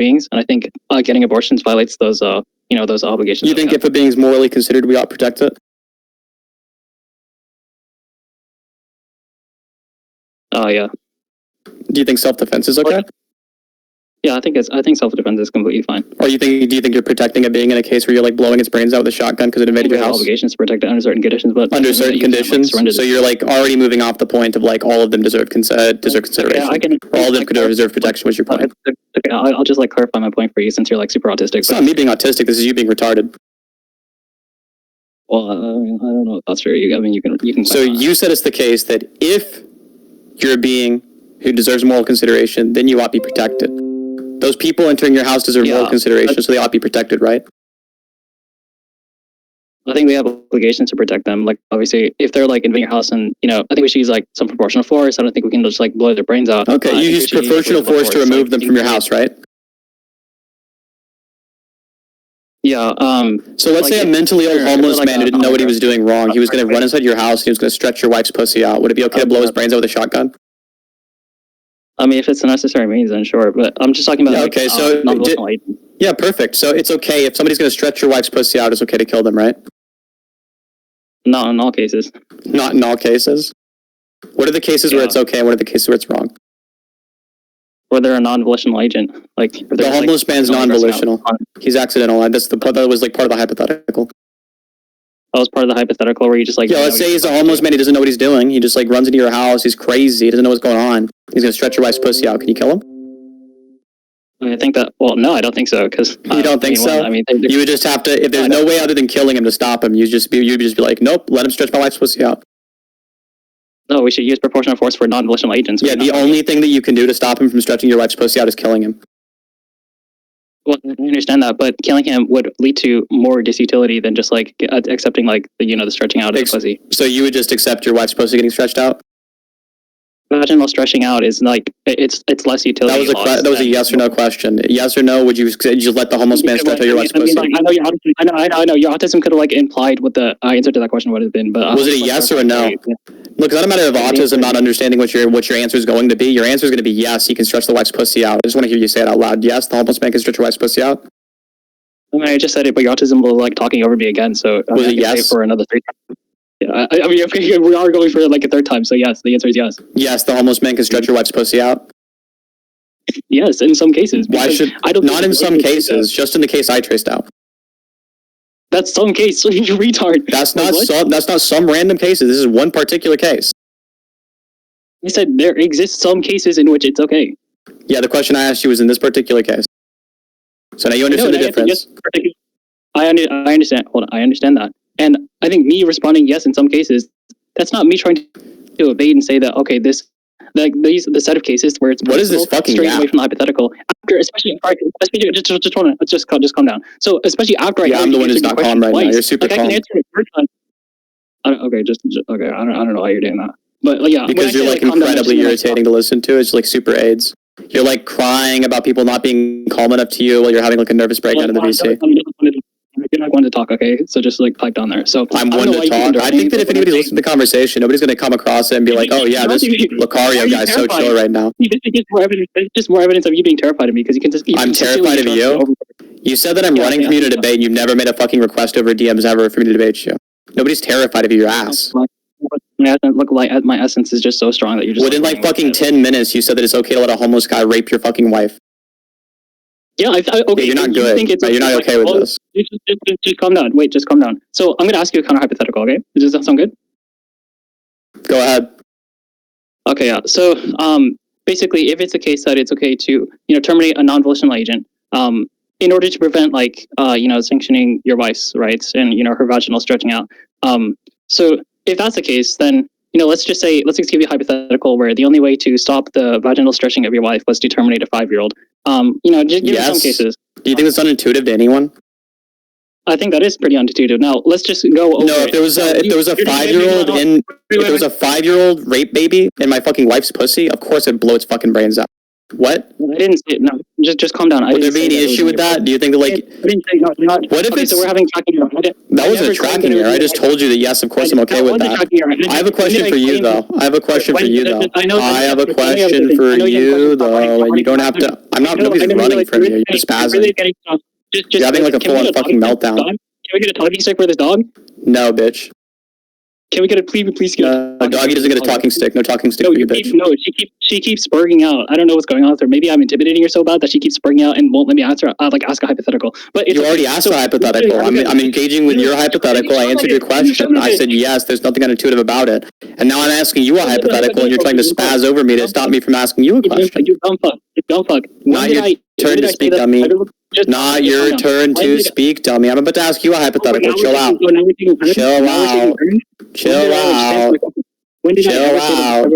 beings, and I think getting abortions violates those those obligations. You think if a being is morally considered, we ought to protect it? Yeah. Do you think self-defense is okay? Yeah, I think self-defense is completely fine. Or do you think you're protecting a being in a case where you're like blowing its brains out with a shotgun because it invaded your house? Obligations to protect it under certain conditions, but under certain conditions. So you're like already moving off the point of like all of them deserve consideration. Yeah, all of them could deserve protection. Was your point? Okay, I'll just like clarify my point for you since you're like super autistic. It's not me being autistic. This is you being retarded. Well, I don't know if that's true. You can. So you said it's the case that if you're a being who deserves moral consideration, then you ought to be protected. Those people entering your house deserve moral consideration, so they ought to be protected, right? I think we have obligations to protect them. Like, obviously, if they're like invading your house, and I think we should use like some proportional force. I don't think we can just like blow their brains out. Okay, you use proportional force to remove them from your house, right? Yeah. So let's say a mentally ill homeless man who didn't know what he was doing wrong. He was going to run inside your house and he was going to stretch your wife's pussy out. Would it be okay to blow his brains out with a shotgun? I mean, if it's a necessary means, then sure. But I'm just talking about. Yeah, okay, so yeah, perfect. So it's okay if somebody's going to stretch your wife's pussy out. It's okay to kill them, right? Not in all cases. Not in all cases. What are the cases where it's okay, and what are the cases where it's wrong? Where they're a non-volitional agent, like the homeless man's non-volitional. He's accidental. That was like part of the hypothetical. That was part of the hypothetical where you just like. Yeah, let's say he's a homeless man. He doesn't know what he's doing. He just like runs into your house. He's crazy. He doesn't know what's going on. He's gonna stretch your wife's pussy out. Can you kill him? I think that. Well, no, I don't think so. Because you don't think so? I mean, you would just have to. If there's no way other than killing him to stop him, you'd just be like, nope, let him stretch my wife's pussy out. No, we should use proportional force for non-volitional agents. Yeah, the only thing that you can do to stop him from stretching your wife's pussy out is killing him. Well, I understand that, but killing him would lead to more disutility than just like accepting like the stretching out of the pussy. So you would just accept your wife's pussy getting stretched out? Vaginal stretching out is like it's less utility. That was a yes or no question. Yes or no? Would you just let the homeless man stretch out your wife's pussy? I know your autism could have like implied what the answer to that question would have been, but was it a yes or a no? Look, it's not a matter of autism not understanding what your answer is going to be. Your answer is going to be yes. He can stretch the wife's pussy out. I just want to hear you say it out loud. Yes, the homeless man can stretch your wife's pussy out. I mean, I just said it, but your autism was like talking over me again. So was it yes for another 3 times? Yeah, I mean, we are going for like a third time, so yes, the answer is yes. Yes, the homeless man can stretch your wife's pussy out? Yes, in some cases. Why should... Not in some cases, just in the case I traced out. That's some case, you retard. That's not some random cases, this is one particular case. I said there exist some cases in which it's okay. Yeah, the question I asked you was in this particular case. So now you understand the difference. I understand. Hold on, I understand that. And I think me responding yes in some cases, that's not me trying to evade and say that, okay, the set of cases where it's what is this fucking straight away from the hypothetical, after, especially just calm down. So especially after I'm the one who's not calm right now. You're super calm. I can answer it first time. Okay, I don't know why you're doing that. But yeah, because you're like incredibly irritating to listen to. It's like super AIDS. You're like crying about people not being calm enough to you while you're having like a nervous breakdown in the VC. You're not one to talk, okay? So just like pipe down there. So I'm one to talk. I think that if anybody listens to the conversation, nobody's going to come across it and be like, "Oh yeah, this lucario guy's so chill right now." It's just more evidence of you being terrified of me because you can just. I'm terrified of you. You said that I'm running from you to debate, and you've never made a fucking request over DMs ever for me to debate you. Nobody's terrified of you, your ass. Look, like my essence is just so strong that you're just. Within like fucking 10 minutes, you said that it's okay to let a homeless guy rape your fucking wife. Yeah, okay. Yeah, you're not good. You're not okay with this. Just calm down. Wait, just calm down. So I'm going to ask you a counter hypothetical, okay? Does that sound good? Go ahead. Okay, yeah. So basically, if it's a case that it's okay to terminate a non-volitional agent, in order to prevent like sanctioning your wife's rights and her vaginal stretching out. So if that's the case, then let's give you a hypothetical where the only way to stop the vaginal stretching of your wife was to terminate a 5-year-old. Just give some cases. Do you think that's unintuitive to anyone? I think that is pretty unintuitive. Now let's just go over. No, if there was a 5-year-old rape baby in my fucking wife's pussy, of course I'd blow its fucking brains out. What? I didn't say it. No, just calm down. Would there be any issue with that? Do you think that like? I didn't say no. What if it's? So we're having That wasn't a tracking error. I just told you that yes, of course I'm okay with that. I have a question for you though. I have a question for you though. I have a question for you though, and you don't have to. I'm not. Nobody's running from you. You're spazzing. You're having like a full-on fucking meltdown. Can we get a talking stick for this dog? No, bitch. Can we get a please get a doggy doesn't get a talking stick. No talking stick for you, bitch. No, she keeps spurging out. I don't know what's going on with her. Maybe I'm intimidating her so bad that she keeps spurging out and won't let me answer. Ask a hypothetical. But you already asked a hypothetical. I'm engaging with your hypothetical. I answered your question. I said yes. There's nothing unintuitive about it. And now I'm asking you a hypothetical, and you're trying to spaz over me to stop me from asking you a question. You dumb fuck. You dumb fuck. Not your turn to speak, dummy. Not your turn to speak, dummy. I'm about to ask you a hypothetical. Chill out. Chill out. Chill out. Chill out.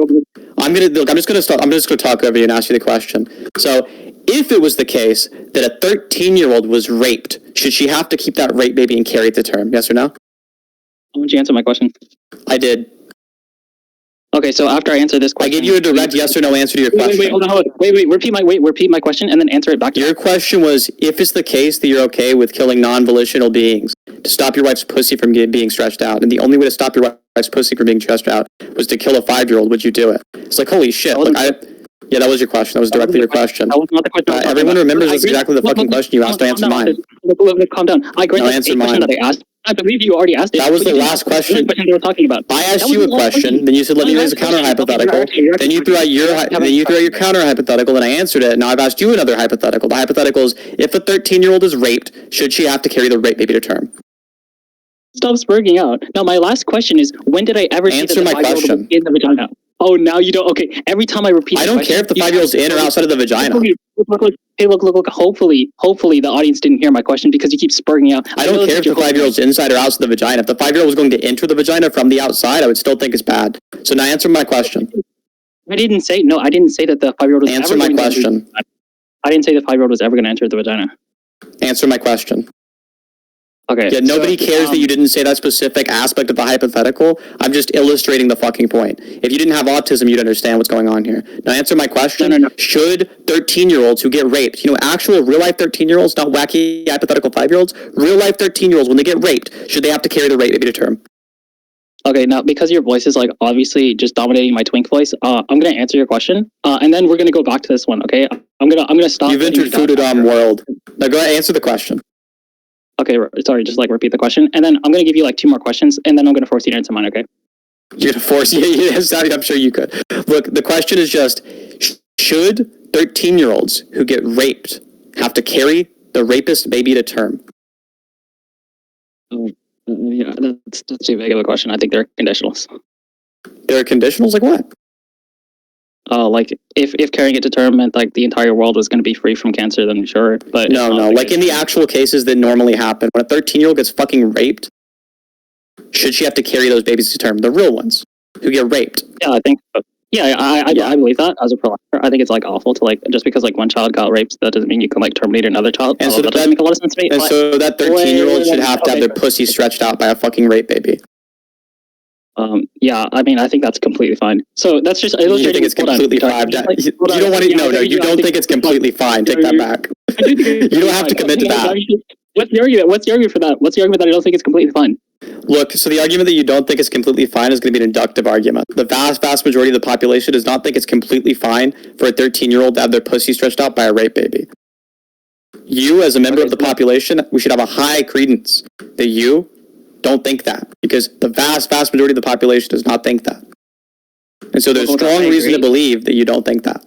I'm just gonna talk over you and ask you the question. So, if it was the case that a 13-year-old was raped, should she have to keep that rape baby and carry it to term? Yes or no? Why don't you answer my question? I did. Okay, so after I answer this question, I gave you a direct yes or no answer to your question. Wait, hold on. Wait, repeat my question and then answer it back to your question was, if it's the case that you're okay with killing non-volitional beings to stop your wife's pussy from being stretched out, and the only way to stop your wife's pussy from being stretched out was to kill a 5-year-old, would you do it? It's like, holy shit. Yeah, that was your question. That was directly your question. That was not the question. Everyone remembers that's exactly the fucking question you asked to answer mine. Calm down. I agree. Answer mine. That I asked. I believe you already asked it. That was the last question. They were talking about. I asked you a question, then you said, let me raise a counter hypothetical. Then you threw out your counter hypothetical, and I answered it. Now I've asked you another hypothetical. The hypothetical is, if a 13-year-old is raped, should she have to carry the rape baby to term? Stop spurging out. Now, my last question is, when did I ever see that the 5-year-old was in the vagina? Oh, now you don't. Okay, every time I repeat I don't care if the 5-year-old's in or outside of the vagina. Hey, look. Hopefully the audience didn't hear my question because you keep spurging out. I don't care if the 5-year-old's inside or outside the vagina. If the 5-year-old was going to enter the vagina from the outside, I would still think it's bad. So now answer my question. I didn't say that the 5-year-old was answer my question. I didn't say the 5-year-old was ever going to enter the vagina. Answer my question. Okay. Yeah, nobody cares that you didn't say that specific aspect of the hypothetical. I'm just illustrating the fucking point. If you didn't have autism, you'd understand what's going on here. Now answer my question. No. Should 13-year-olds who get raped, actual real-life 13-year-olds, not wacky hypothetical 5-year-olds, real-life 13-year-olds, when they get raped, should they have to carry the rape baby to term? Okay, now because your voice is obviously just dominating my twink voice, I'm gonna answer your question, and then we're gonna go back to this one. Okay, I'm gonna stop. You've entered Foodadom world. Now go ahead, answer the question. Okay, sorry, just repeat the question, and then I'm gonna give you 2 more questions, and then I'm gonna force you to answer mine. Okay? You're gonna force? Yeah, I'm sure you could. Look, the question is just: should 13-year-olds who get raped have to carry the rapist baby to term? Yeah, that's too big of a question. I think there are conditionals. There are conditionals, like what? If carrying it to term meant the entire world was going to be free from cancer, then sure. But no. In the actual cases that normally happen, when a 13-year-old gets fucking raped, should she have to carry those babies to term? The real ones who get raped. Yeah, I think so. Yeah, I believe that as a pro-lifer. I think it's awful to just because one child got raped, that doesn't mean you can terminate another child. And so that doesn't make a lot of sense to me. And so that 13-year-old should have to have their pussy stretched out by a fucking rape baby. Yeah, I mean, I think that's completely fine. So that's just. You think it's completely fine? You don't want to. No, you don't think it's completely fine. Take that back. You don't have to commit to that. What's the argument? What's the argument for that? What's the argument that I don't think it's completely fine? Look, so the argument that you don't think it's completely fine is going to be an inductive argument. The vast majority of the population does not think it's completely fine for a 13-year-old to have their pussy stretched out by a rape baby. You, as a member of the population, we should have a high credence that you don't think that, because the vast majority of the population does not think that. And so there's strong reason to believe that you don't think that.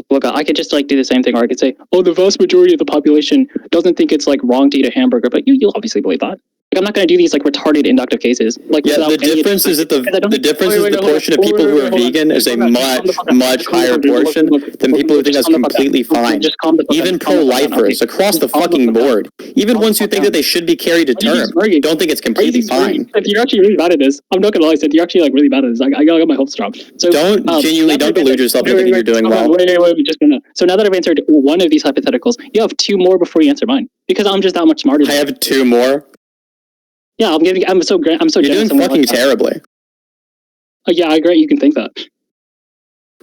Look, I could just do the same thing, or I could say, oh, the vast majority of the population doesn't think it's wrong to eat a hamburger, but you obviously believe that. I'm not going to do these retarded inductive cases. The difference is that the portion of people who are vegan is a much higher portion than people who think that's completely fine. Even pro-lifers across the fucking board, even ones who think that they should be carried to term, don't think it's completely fine. You're actually really bad at this. I'm not going to lie, Sid. You're actually really bad at this. I got my hopes strong. So don't delude yourself into thinking you're doing well. So now that I've answered one of these hypotheticals, you have 2 more before you answer mine, because I'm just that much smarter. I have 2 more. Yeah, I'm so You're doing fucking terribly. Yeah, I agree. You can think that.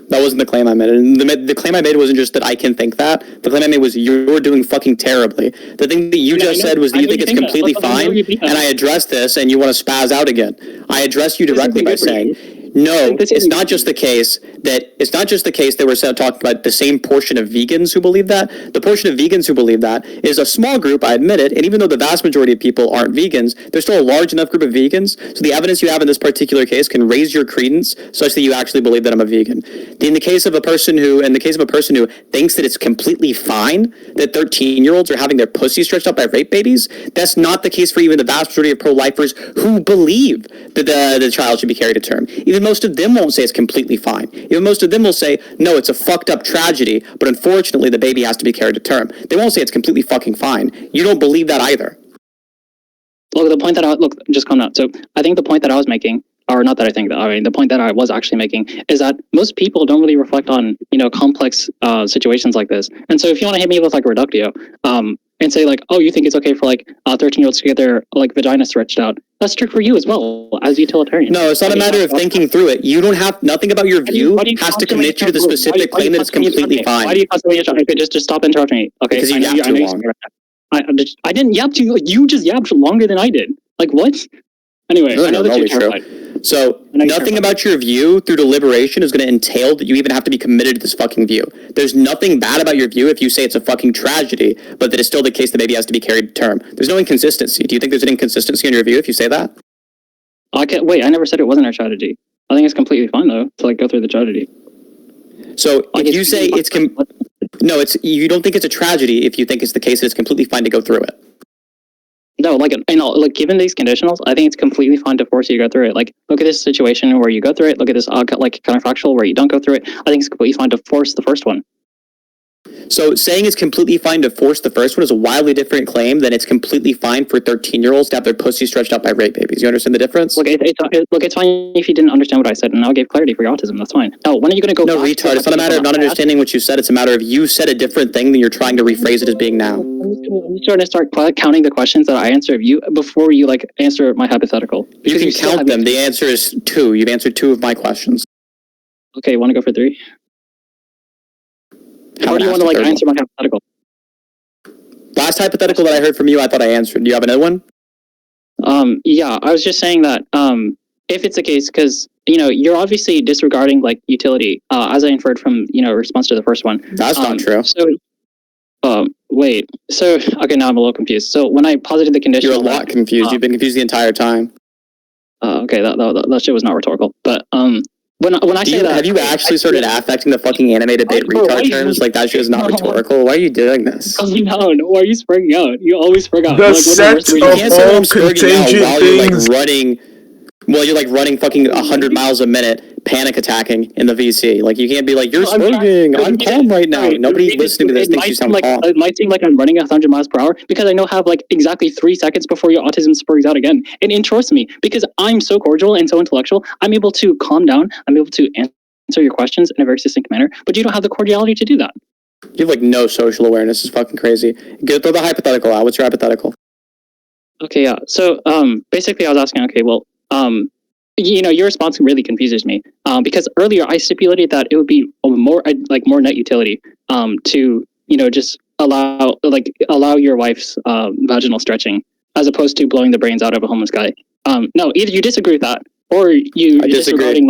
That wasn't the claim I made. And the claim I made wasn't just that I can think that. The claim I made was you're doing fucking terribly. The thing that you just said was that you think it's completely fine, and I addressed this, and you want to spaz out again. I addressed you directly by saying, no, it's not just the case that we're talking about the same portion of vegans who believe that. The portion of vegans who believe that is a small group, I admit it, and even though the vast majority of people aren't vegans, there's still a large enough group of vegans, so the evidence you have in this particular case can raise your credence such that you actually believe that I'm a vegan. In the case of a person who thinks that it's completely fine that 13-year-olds are having their pussy stretched out by rape babies, that's not the case for even the vast majority of pro-lifers who believe that the child should be carried to term. Even most of them won't say it's completely fine. Even most of them will say, no, it's a fucked up tragedy, but unfortunately the baby has to be carried to term. They won't say it's completely fucking fine. You don't believe that either. Just calm down. So I think the point that I was making, or not that I think that, I mean, the point that I was actually making is that most people don't really reflect on, complex situations like this. And so if you want to hit me with like a reductio, and say like, oh, you think it's okay for like 13-year-olds to get their like vagina stretched out, that's true for you as well as a utilitarian. No, it's not a matter of thinking through it. You don't have, nothing about your view has to commit you to the specific claim that it's completely fine. Why do you constantly interrupt me? Just stop interrupting me. Okay, because you yapped too long. I didn't yap too long. You just yapped longer than I did. Like what? Anyway, I know that you're terrified. So nothing about your view through deliberation is going to entail that you even have to be committed to this fucking view. There's nothing bad about your view if you say it's a fucking tragedy, but that it's still the case that baby has to be carried to term. There's no inconsistency. Do you think there's an inconsistency in your view if you say that? Wait, I never said it wasn't a tragedy. I think it's completely fine though to like go through the tragedy. So if you say you don't think it's a tragedy if you think it's the case that it's completely fine to go through it. No, given these conditionals, I think it's completely fine to force you to go through it. Like, look at this situation where you go through it. Look at this counterfactual where you don't go through it. I think it's completely fine to force the first one. So saying it's completely fine to force the first one is a wildly different claim than it's completely fine for 13-year-olds to have their pussy stretched out by rape babies. You understand the difference? Look, it's fine if you didn't understand what I said, and I gave clarity for your autism. That's fine. Now, when are you going to go? No, retard. It's not a matter of not understanding what you said. It's a matter of you said a different thing than you're trying to rephrase it as being now. I'm just going to start counting the questions that I answer of you before you answer my hypothetical. You can count them. The answer is 2. You've answered 2 of my questions. Okay, you want to go for 3? How do you want to answer my hypothetical? Last hypothetical that I heard from you, I thought I answered. Do you have another one? Yeah, I was just saying that if it's the case, because you're obviously disregarding utility, as I inferred from response to the first one. That's not true. So, wait. So okay, now I'm a little confused. So when I posited the condition, you're a lot confused. You've been confused the entire time. Okay, that shit was not rhetorical, but When I say that, have you actually started affecting the fucking animated debate retard terms? Like that shit is not rhetorical. Why are you doing this? No, why are you spurring out? You always spurring out. The set of all contingent things. While you're running fucking 100 miles a minute, panic attacking in the VC. Like you can't be like, you're spurring. I'm calm right now. Nobody listening to this thinks you sound calm. It might seem like I'm running 100 miles per hour because I know have exactly 3 seconds before your autism spurs out again. And interest me because I'm so cordial and so intellectual. I'm able to calm down. I'm able to answer your questions in a very succinct manner. But you don't have the cordiality to do that. You have no social awareness. It's fucking crazy. Throw the hypothetical out. What's your hypothetical? Okay, yeah. So basically, I was asking. Okay, well. Your response really confuses me because earlier I stipulated that it would be more net utility to just allow your wife's vaginal stretching as opposed to blowing the brains out of a homeless guy. No, either you disagree with that or you're disregarding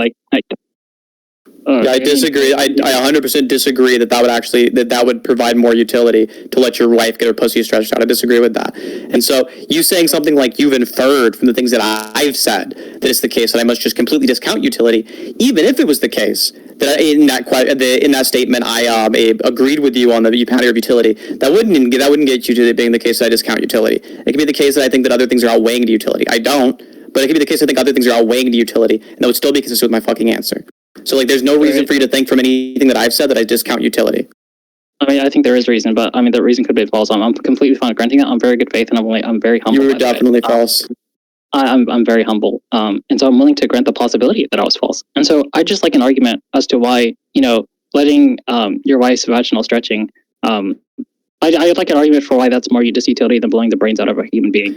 I disagree. I 100% disagree that would provide more utility to let your wife get her pussy stretched out. I disagree with that. And so you saying something like you've inferred from the things that I've said that it's the case that I must just completely discount utility, even if it was the case that in that statement I agreed with you on the boundary of utility. That wouldn't get you to it being the case that I discount utility. It could be the case that I think that other things are outweighing the utility. I don't, but it could be the case I think other things are outweighing the utility, and that would still be consistent with my fucking answer. So there's no reason for you to think from anything that I've said that I discount utility. I mean, I think there is reason, but I mean, the reason could be false. I'm completely fine with granting that. I'm very good faith, and I'm very humble. You were definitely false. I'm very humble, and so I'm willing to grant the possibility that I was false. And so I just like an argument as to why letting your wife's vaginal stretching. I'd like an argument for why that's more utility than blowing the brains out of a human being.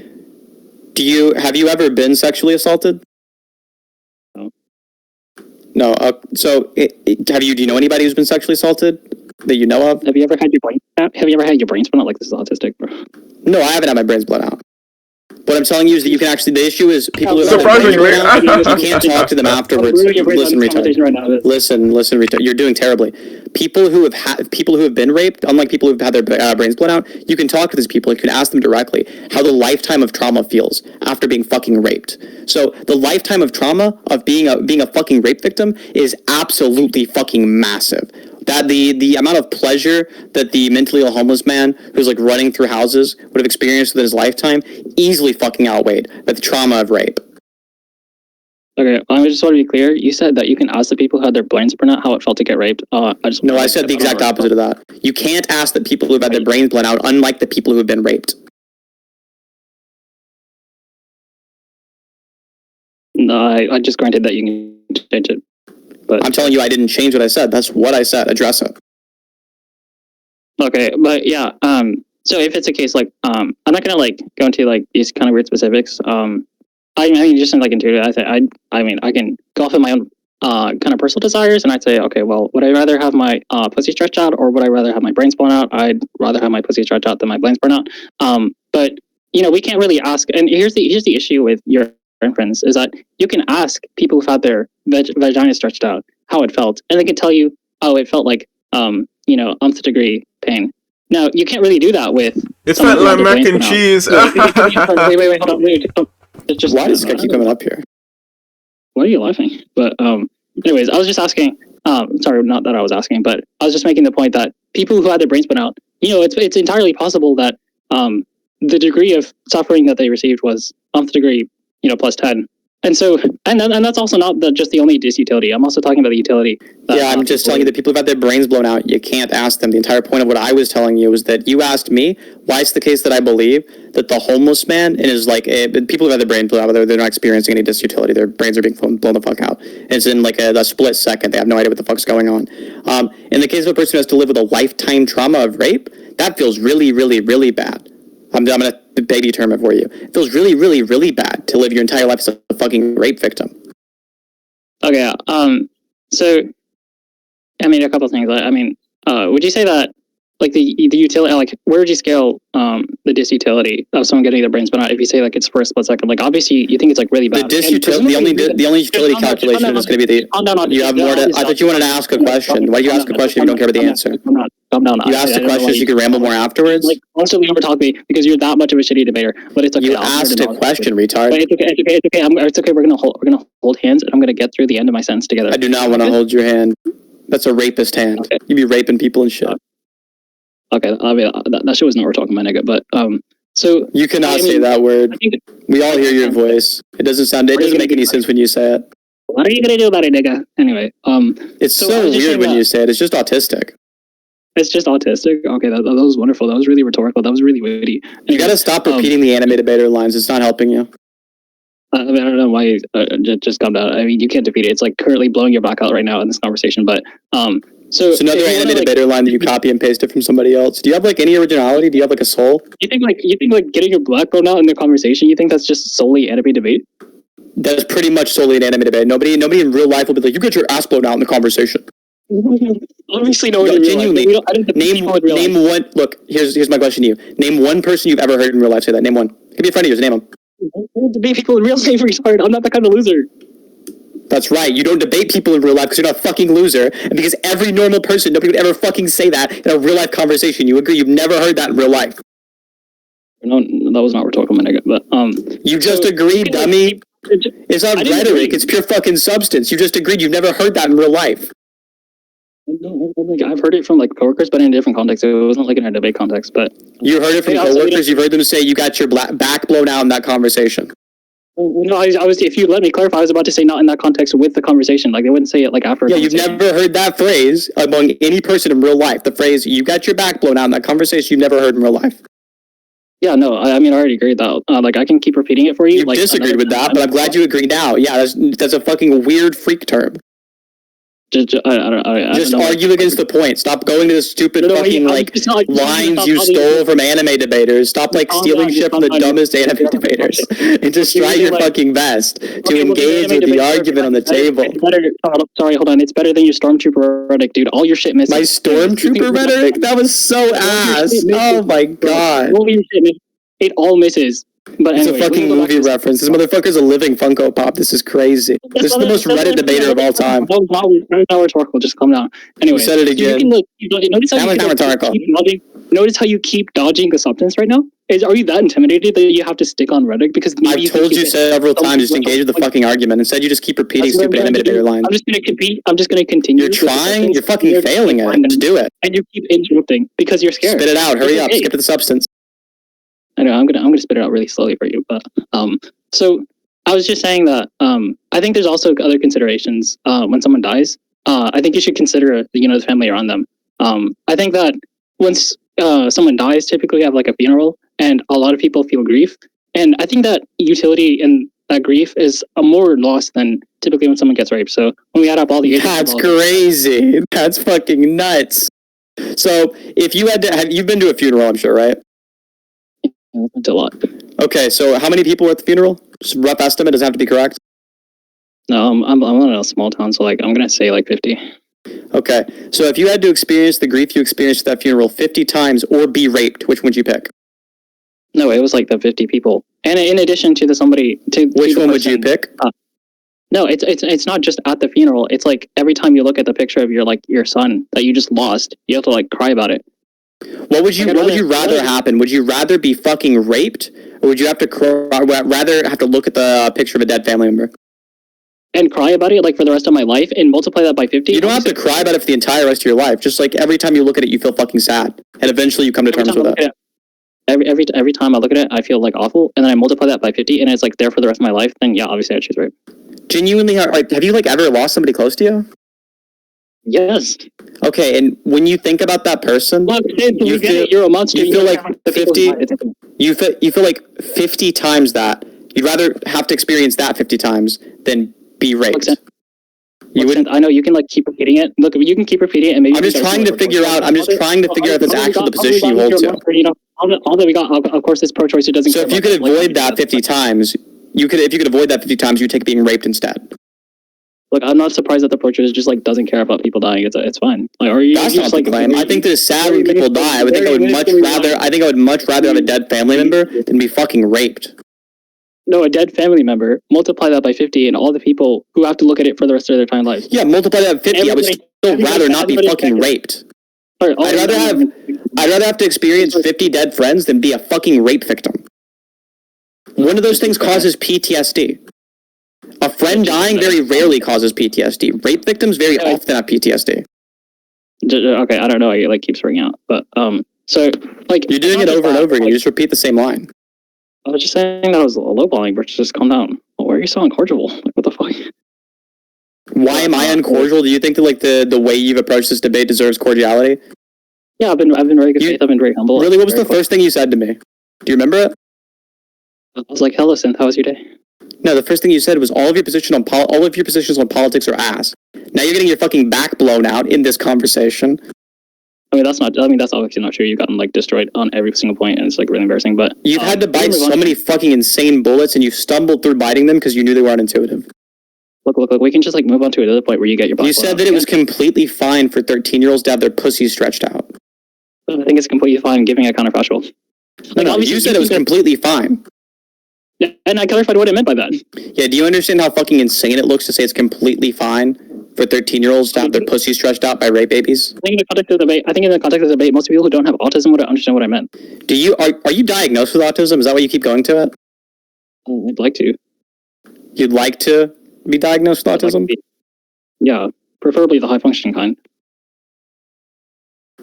Have you ever been sexually assaulted? No. Do you know anybody who's been sexually assaulted that you know of? Have you ever had your brain spun out? Like, this is autistic, bro. No, I haven't had my brains blown out. What I'm telling you is that you can actually. The issue is people who Surprisingly. have you can't talk to them afterwards. Listen, retard. Listen, retard. You're doing terribly. People who have been raped, unlike people who've had their brains blown out, you can talk to these people. You can ask them directly how the lifetime of trauma feels after being fucking raped. So the lifetime of trauma of being a fucking rape victim is absolutely fucking massive. That the amount of pleasure that the mentally ill homeless man who's like running through houses would have experienced within his lifetime easily fucking outweighed by the trauma of rape. Okay, I just want to be clear. You said that you can ask the people who had their brains blown out how it felt to get raped. I said the exact opposite of that. You can't ask the people who have had their brains blown out, unlike the people who have been raped. No, I just granted that you can change it. But I'm telling you, I didn't change what I said. That's what I said. Address it. Okay, but yeah. So if it's a case like, I'm not gonna like go into like these kind of weird specifics. I mean, just like intuitive. I mean, I can go off of my own kind of personal desires, and I'd say, okay, well, would I rather have my pussy stretched out, or would I rather have my brains blown out? I'd rather have my pussy stretched out than my brains blown out. But you know, we can't really ask. And here's the issue with your friends is that you can ask people who've had their vagina stretched out how it felt, and they can tell you, oh, it felt like nth degree pain. Now you can't really do that with. It felt like mac and cheese. Wait, hold on, wait. Just, why does this guy keep coming up here? Why are you laughing? But anyways, I was just asking. Sorry, not that I was asking, but I was just making the point that people who had their brains blown out, it's entirely possible that the degree of suffering that they received was nth degree, plus 10. And so, and that's also not just the only disutility. I'm also talking about the utility. Yeah, I'm just telling you that people who've had their brains blown out, you can't ask them. The entire point of what I was telling you was that you asked me why it's the case that I believe that the homeless man is like people who've had their brains blown out, they're not experiencing any disutility. Their brains are being blown the fuck out. It's in like a split second. They have no idea what the fuck's going on. In the case of a person who has to live with a lifetime trauma of rape, that feels really, really, really bad. I'm gonna baby term it for you. It feels really, really, really bad to live your entire life as a fucking rape victim. Okay. So, I mean, a couple of things. I mean, would you say that, like the utility, like where would you scale the disutility of someone getting their brains blown out? If you say like it's for a split second, like obviously you think it's like really bad. The only utility calculation is going to be you have more to. I thought you wanted to ask a question. Why do you ask a question if you don't care about the answer? Calm down. You asked a question so you could ramble more afterwards? Like, constantly overtalk me because you're that much of a shitty debater. But it's okay. You asked a question, retard. But it's okay. We're gonna hold hands, and I'm gonna get through the end of my sentence together. I do not want to hold your hand. That's a rapist hand. Okay. You be raping people and shit. Okay, I mean, that shit was not what we're talking about, nigga. But so you cannot say that word. We all hear your voice. It doesn't make any sense when you say it. What are you gonna do about it, nigga? Anyway, it's so weird when you say it. It's just autistic. It's just autistic. Okay, that was wonderful. That was really rhetorical. That was really witty. Anyway, you gotta stop repeating the anime debater lines. It's not helping you. I mean, I don't know why. Just calm down. I mean, you can't defeat it. It's like currently blowing your back out right now in this conversation. But so it's another anime debater line that you copy and paste it from somebody else. Do you have like any originality? Do you have like a soul? You think like getting your black blown out in the conversation? You think that's just solely anime debate? That's pretty much solely an anime debate. Nobody in real life will be like, you get your ass blown out in the conversation. Obviously, no. Genuinely, name one. Look, here's my question to you. Name one person you've ever heard in real life say that. Name one. Could be a friend of yours. Name them. I don't debate people in real life, retard. I'm not that kind of loser. That's right. You don't debate people in real life because you're not a fucking loser. And because every normal person, nobody would ever fucking say that in a real life conversation. You agree? You've never heard that in real life. No, that was not what we're talking about, nigga. But you just agreed, dummy. It's not rhetoric. It's pure fucking substance. You just agreed. You've never heard that in real life. No, like I've heard it from like coworkers, but in a different context. It wasn't like in a debate context. But you heard it from coworkers. You've heard them say you got your back blown out in that conversation. No, I was. If you let me clarify, I was about to say not in that context with the conversation. Like they wouldn't say it like after. Yeah, you've never heard that phrase among any person in real life. The phrase "you got your back blown out" in that conversation, you've never heard in real life. Yeah, no, I mean I already agreed that. Like I can keep repeating it for you. You disagreed with that, but I'm glad you agree now. Yeah, that's a fucking weird freak term. Just argue against the point. Stop going to the stupid fucking lines you stole from anime debaters. Stop stealing shit from the dumbest anime debaters, and just try your fucking best to engage with the argument on the table. Sorry, hold on. It's better than your stormtrooper rhetoric, dude. All your shit misses. My stormtrooper rhetoric? That was so ass. Oh my god. It all misses. But it's a fucking movie reference. This motherfucker's a living Funko Pop. This is crazy. This is the most Reddit debater of all time. That was rhetorical. Just calm down. Anyway, you said it again. Notice how you keep dodging the substance right now? Are you that intimidated that you have to stick on rhetoric? Because I've told you several times, just engage with the fucking argument. Instead, you just keep repeating stupid anime debater lines. I'm just gonna compete. I'm just gonna continue. You're trying. You're fucking failing at it. Just do it. And you keep interrupting because you're scared. Spit it out. Hurry up. Skip to the substance. I know I'm gonna spit it out really slowly for you, but so I was just saying that I think there's also other considerations when someone dies. I think you should consider the family around them. I think that once someone dies, typically you have like a funeral, and a lot of people feel grief, and I think that utility in that grief is a more loss than typically when someone gets raped. So when we add up all the that's crazy. That's fucking nuts. So if you had to you've been to a funeral, I'm sure, right? It's a lot. Okay, so how many people were at the funeral? Just a rough estimate, doesn't have to be correct. No, I'm in a small town, so I'm gonna say 50. Okay, so if you had to experience the grief you experienced at that funeral 50 times or be raped, which would you pick? No, it was the 50 people, and in addition to which one would you pick? No, it's not just at the funeral. It's every time you look at the picture of your son that you just lost, you have to cry about it. What would you rather happen? Would you rather be fucking raped, or would you rather have to look at the picture of a dead family member? And cry about it for the rest of my life and multiply that by 50? You don't have to cry about it for the entire rest of your life. Just every time you look at it, you feel fucking sad. And eventually you come to terms with it. Every time I look at it, I feel awful, and then I multiply that by 50, and it's there for the rest of my life, then yeah, obviously I choose rape. Genuinely, have you ever lost somebody close to you? Yes. Okay, and when you think about that person, you're a monster. You feel 50. You feel 50 times that. You'd rather have to experience that 50 times than be raped. You wouldn't. I know you can keep repeating it. Look, you can keep repeating it, and maybe. I'm just trying to figure out. If it's actually the position you hold to. All that we got. Of course, it's pro-choice. It doesn't. So if you could avoid that 50 times, if you could avoid that 50 times, you take being raped instead. Look, I'm not surprised that the pro-choice just doesn't care about people dying. It's fine. That's not the claim. I think that it's sad when people die. I think I would much rather have a dead family member than be fucking raped. No, a dead family member. Multiply that by 50, and all the people who have to look at it for the rest of their time life. Yeah, multiply that by 50. I would still rather not be fucking raped. I'd rather have to experience 50 dead friends than be a fucking rape victim. One of those things causes PTSD. A friend dying very rarely causes PTSD. Rape victims very often have PTSD. Okay, I don't know. It keeps ringing out, but so you're doing it over and over again. You just repeat the same line. I was just saying that I was lowballing, but just calm down. Why are you so uncordial? What the fuck? Why am I uncordial? Do you think that the way you've approached this debate deserves cordiality? Yeah, I've been very good faith. I've been very humble. Really, what was the first thing you said to me? Do you remember it? I was like, "Hello, Synth. How was your day?" No, the first thing you said was all of your positions on politics are ass. Now you're getting your fucking back blown out in this conversation. That's obviously not true. You've gotten destroyed on every single point, and it's really embarrassing. But you've had to bite so many fucking insane bullets, and you stumbled through biting them because you knew they weren't intuitive. Look. We can just move on to another point where you get your. You said that it was completely fine for 13-year-olds to have their pussies stretched out. I think it's completely fine giving a counterfactual. No, you said it was completely fine. Yeah, and I clarified what I meant by that. Yeah, do you understand how fucking insane it looks to say it's completely fine for 13-year-olds to have their pussies stretched out by rape babies? I think in the context of the debate, most people who don't have autism would understand what I meant. Are you diagnosed with autism? Is that why you keep going to it? I'd like to. You'd like to be diagnosed with autism? Yeah, preferably the high-functioning kind.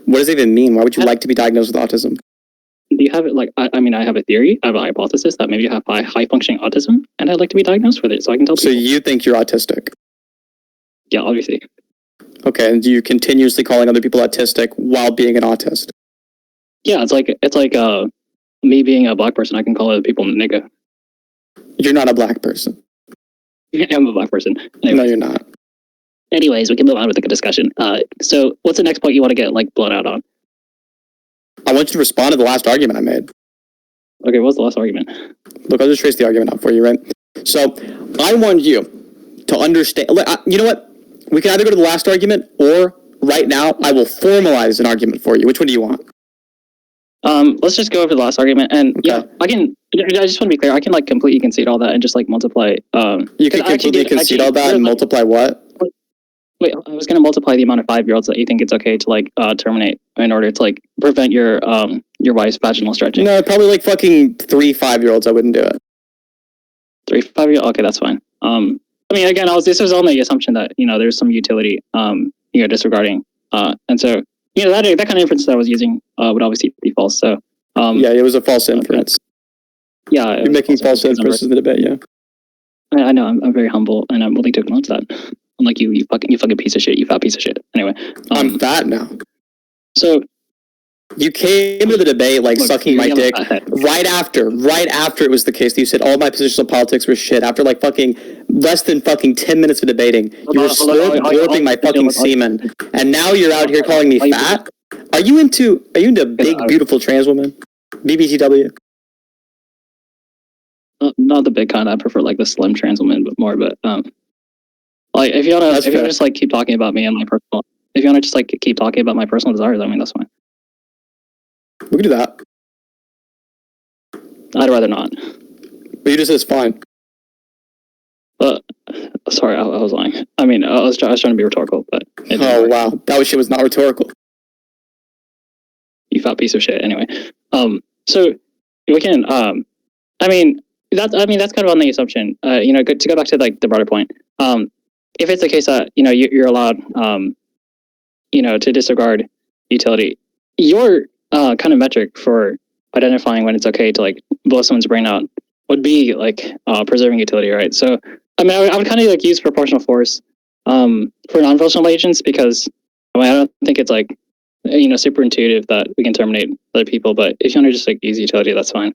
What does it even mean? Why would you like to be diagnosed with autism? Do you have it I have a theory, I have a hypothesis that maybe you have high-functioning autism, and I'd like to be diagnosed with it so I can tell people. So you think you're autistic? Yeah, obviously. Okay, and you're continuously calling other people autistic while being an autist? Yeah, it's like me being a black person, I can call other people nigga. You're not a black person. I'm a black person. Anyway. No, you're not. Anyways, we can move on with the discussion. So what's the next point you want to get like blown out on? I want you to respond to the last argument I made. Okay, what's the last argument? Look, I'll just trace the argument out for you, right? So, I want you to understand. You know what? We can either go to the last argument, or right now, I will formalize an argument for you. Which one do you want? Let's just go over the last argument, and Okay. yeah, I just want to be clear. I can like completely concede all that and just like multiply. You can completely concede all that and multiply what? Wait, I was going to multiply the amount of 5-year-olds that you think it's okay to like terminate in order to like prevent your wife's vaginal stretching. No, probably like fucking 3 5-year-olds. I wouldn't do it. 3 5-year. Okay, that's fine. I mean, again, this was on the assumption that there's some utility disregarding, and so that kind of inference that I was using would obviously be false. So yeah, it was a false inference. Yeah, you're making false inferences in the debate. Yeah, I know. I'm very humble, and I'm willing to acknowledge that. Unlike you fucking piece of shit, you fat piece of shit. Anyway, I'm fat now. So you came to the debate like sucking my dick right after it was the case that you said all my positions on politics were shit. After like fucking less than fucking 10 minutes of debating, you were slurping my fucking semen, and now you're out here calling me fat. Are you into big beautiful trans women? BBTW. Not the big kind. I prefer like the slim trans woman, but more. But like if you wanna just like keep talking about me and my personal, if you wanna just like keep talking about my personal desires, I mean that's fine. We can do that. I'd rather not. But you just said it's fine. Sorry, I was lying. I mean, I was trying to be rhetorical, but oh wow, that shit was not rhetorical. You fat piece of shit. Anyway, so we can. I mean that's kind of on the assumption. To go back to like the broader point. If it's the case that you're allowed, to disregard utility, your kind of metric for identifying when it's okay to like blow someone's brain out would be like preserving utility, right? So I mean, I would kind of like use proportional force for non-volitional agents because I don't think it's like super intuitive that we can terminate other people. But if you want to just like use utility, that's fine.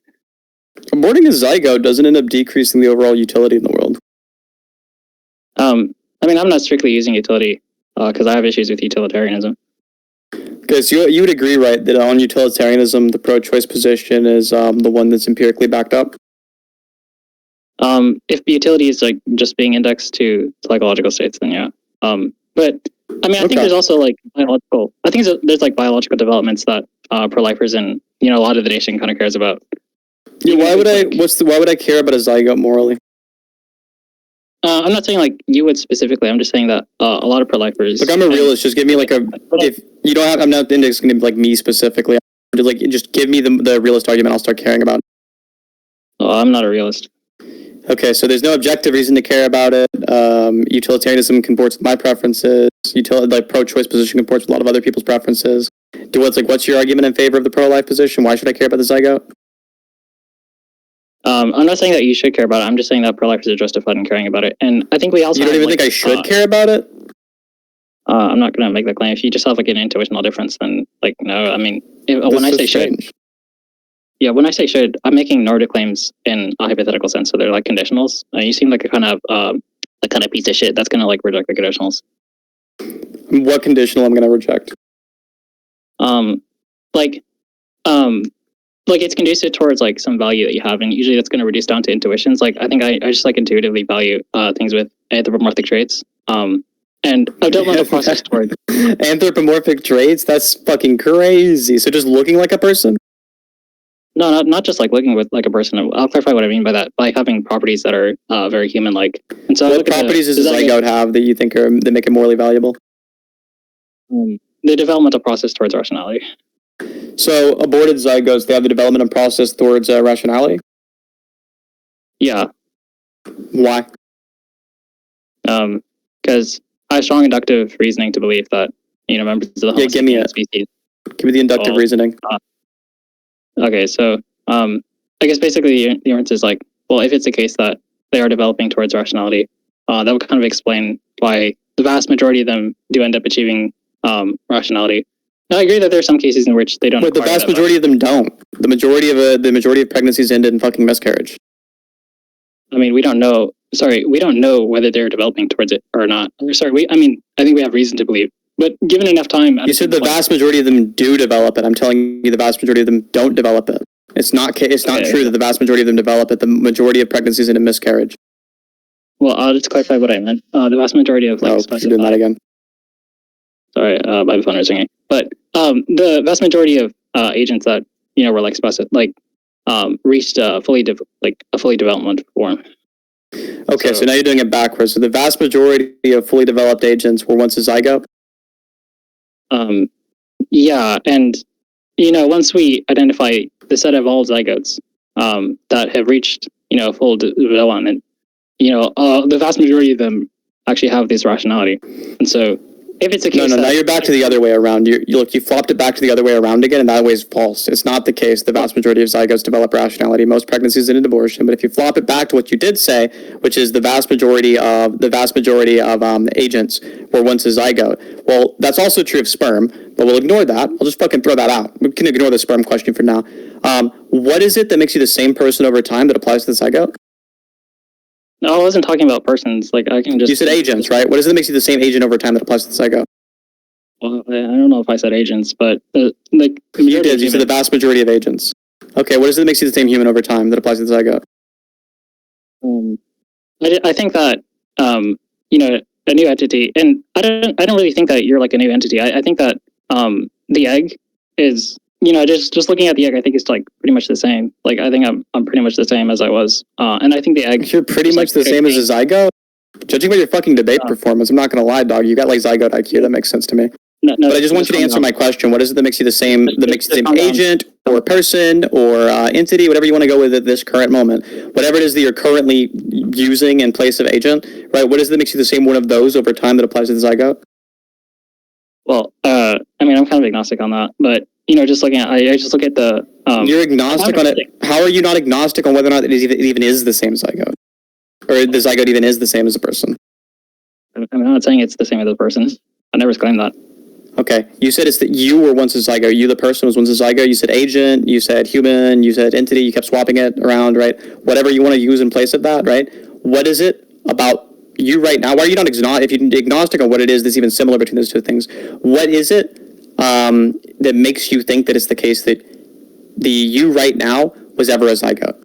Aborting a zygote doesn't end up decreasing the overall utility in the world. I mean, I'm not strictly using utility because I have issues with utilitarianism. Because you would agree, right, that on utilitarianism, the pro-choice position is the one that's empirically backed up? If the utility is like just being indexed to psychological states, then yeah. But I mean, I think there's also like biological. I think there's like biological developments that pro-lifers and a lot of the nation kind of cares about. Yeah, why would I care about a zygote morally? I'm not saying like you would specifically. I'm just saying that a lot of pro-lifers. Look, I'm a realist. Just give me like if you don't have, I'm not the index going to be like me specifically. Just give me the realist argument. I'll start caring about it. Oh, I'm not a realist. Okay, so there's no objective reason to care about it. Utilitarianism comports with my preferences. Pro-choice position comports with a lot of other people's preferences. What's your argument in favor of the pro-life position? Why should I care about the zygote? I'm not saying that you should care about it. I'm just saying that pro-lifers are justified in caring about it. And I think we also. You don't even think I should care about it? I'm not going to make that claim. If you just have like an intuitional difference, then like no. I mean, when I say should. Yeah, when I say should, I'm making Nordic claims in a hypothetical sense, so they're like conditionals. You seem like a kind of piece of shit that's gonna like reject the conditionals. What conditional I'm gonna reject? Like it's conducive towards like some value that you have, and usually that's gonna reduce down to intuitions. Like I think I just like intuitively value things with anthropomorphic traits. And I've dealt with a process toward anthropomorphic traits. That's fucking crazy. So just looking like a person. No, not just like looking with like a person. I'll clarify what I mean by that. By having properties that are very human-like. And so, what properties does a zygote have that you think that make it morally valuable? The developmental process towards rationality. So, aborted zygotes, they have the developmental process towards rationality. Yeah. Why? Because I have strong inductive reasoning to believe that members of the Homo sapiens species. Give me the inductive reasoning. Okay, so I guess basically the inference is like, well, if it's the case that they are developing towards rationality, that would kind of explain why the vast majority of them do end up achieving rationality. Now, I agree that there are some cases in which they don't. But the vast majority of them don't. The majority of pregnancies end in fucking miscarriage. I mean, we don't know. Sorry, we don't know whether they're developing towards it or not. Sorry, I mean, I think we have reason to believe. But given enough time, you said the vast majority of them do develop it. I'm telling you, the vast majority of them don't develop it. It's not true that the vast majority of them develop it. The majority of pregnancies end in miscarriage. Well, I'll just clarify what I meant. The vast majority of you're doing that again. Sorry, my phone is ringing. But the vast majority of agents that were reached a fully development form. Okay, so now you're doing it backwards. So the vast majority of fully developed agents were once a zygote? Yeah, and once we identify the set of all zygotes that have reached full development, the vast majority of them actually have this rationality. And so if it's a case now you're back to the other way around. You flopped it back to the other way around again, and that way is false. It's not the case. The vast majority of zygotes develop rationality. Most pregnancies end in abortion. But if you flop it back to what you did say, which is the vast majority of agents were once a zygote, well, that's also true of sperm. But we'll ignore that. I'll just fucking throw that out. We can ignore the sperm question for now. What is it that makes you the same person over time that applies to the zygote? No, I wasn't talking about persons. I can just. You said agents, right? What is it that makes you the same agent over time that applies to the zygote? Well, I don't know if I said agents, but you did. You said the vast majority of agents. Okay, what is it that makes you the same human over time that applies to the zygote? I think that a new entity, and I don't really think that you're like a new entity. I think that the egg is. Just looking at the egg, I think it's pretty much the same. I think I'm pretty much the same as I was, and I think the egg. You're pretty much the same as a zygote. Judging by your fucking debate performance, I'm not gonna lie, dog. You got zygote IQ. That makes sense to me. No, but I just want you to answer my question. What is it that makes you the same? That makes you the same agent or person or entity, whatever you want to go with at this current moment. Whatever it is that you're currently using in place of agent, right? What is it that makes you the same one of those over time that applies to the zygote? Well, I mean, I'm kind of agnostic on that, but. Just looking at, I just look at the. You're agnostic on it. How are you not agnostic on whether or not it even is the same zygote, or the zygote even is the same as a person? I'm not saying it's the same as a person. I never claimed that. Okay, you said it's that you were once a zygote. You, the person, was once a zygote. You said agent. You said human. You said entity. You kept swapping it around, right? Whatever you want to use in place of that, right? What is it about you right now? Why are you not agnostic? If you're agnostic on what it is that's even similar between those two things, what is it? That makes you think that it's the case that the you right now was ever a zygote?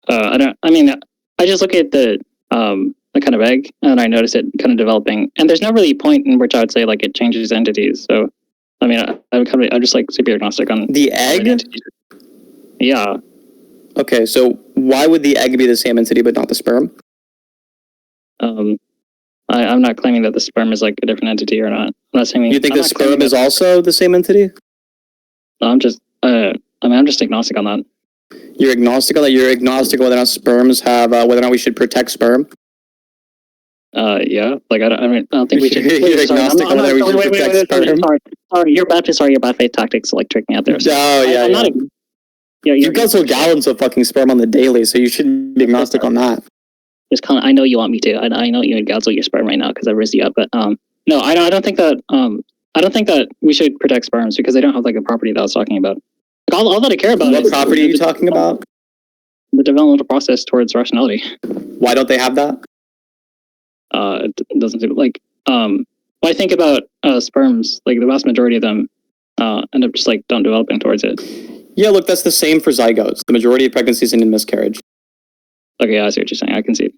I just look at the kind of egg, and I notice it kind of developing. And there's no really point in which I would say it changes entities. So, I mean, I'm just super agnostic on the egg. Yeah. Okay, so why would the egg be the same entity but not the sperm? I'm not claiming that the sperm is a different entity or not. I'm not saying. You think the sperm is also the same entity? No, I'm just. I'm just agnostic on that. You're agnostic on that. You're agnostic on whether or not sperms have whether or not we should protect sperm. Yeah. I don't think we should. You're agnostic on whether we should protect sperm. Sorry, your bad faith tactics trick me out there. So You guzzle gallons of fucking sperm on the daily, so you shouldn't be agnostic on that. Just kind of, I know you want me to. I know you would guzzle your sperm right now because I raised you up. But no, I don't think that. I don't think that we should protect sperms because they don't have a property that I was talking about. All that I care about. What property are you talking about? The developmental process towards rationality. Why don't they have that? It doesn't seem when I think about sperms, the vast majority of them end up just don't developing towards it. Yeah, look, that's the same for zygotes. The majority of pregnancies end in miscarriage. Okay, yeah, I see what you're saying. I can see it.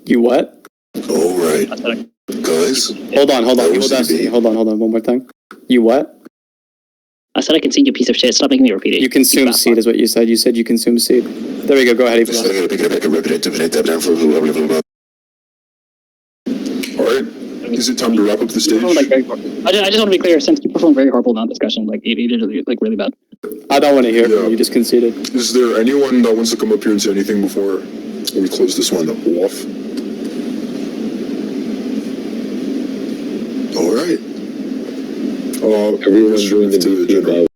You what? All right, guys. Hold on. Hold on. One more thing. You what? I said I can seed, you piece of shit. Stop making me repeat it. You consume seed is what you said. You said you consume seed. There we go. Go ahead. All right. Is it time to wrap up the stage? I just want to be clear, since you performed very horrible in that discussion, you did really bad. I don't want to hear it. You just conceded. Is there anyone that wants to come up here and say anything before we close this one off? All right. Everyone's doing the DP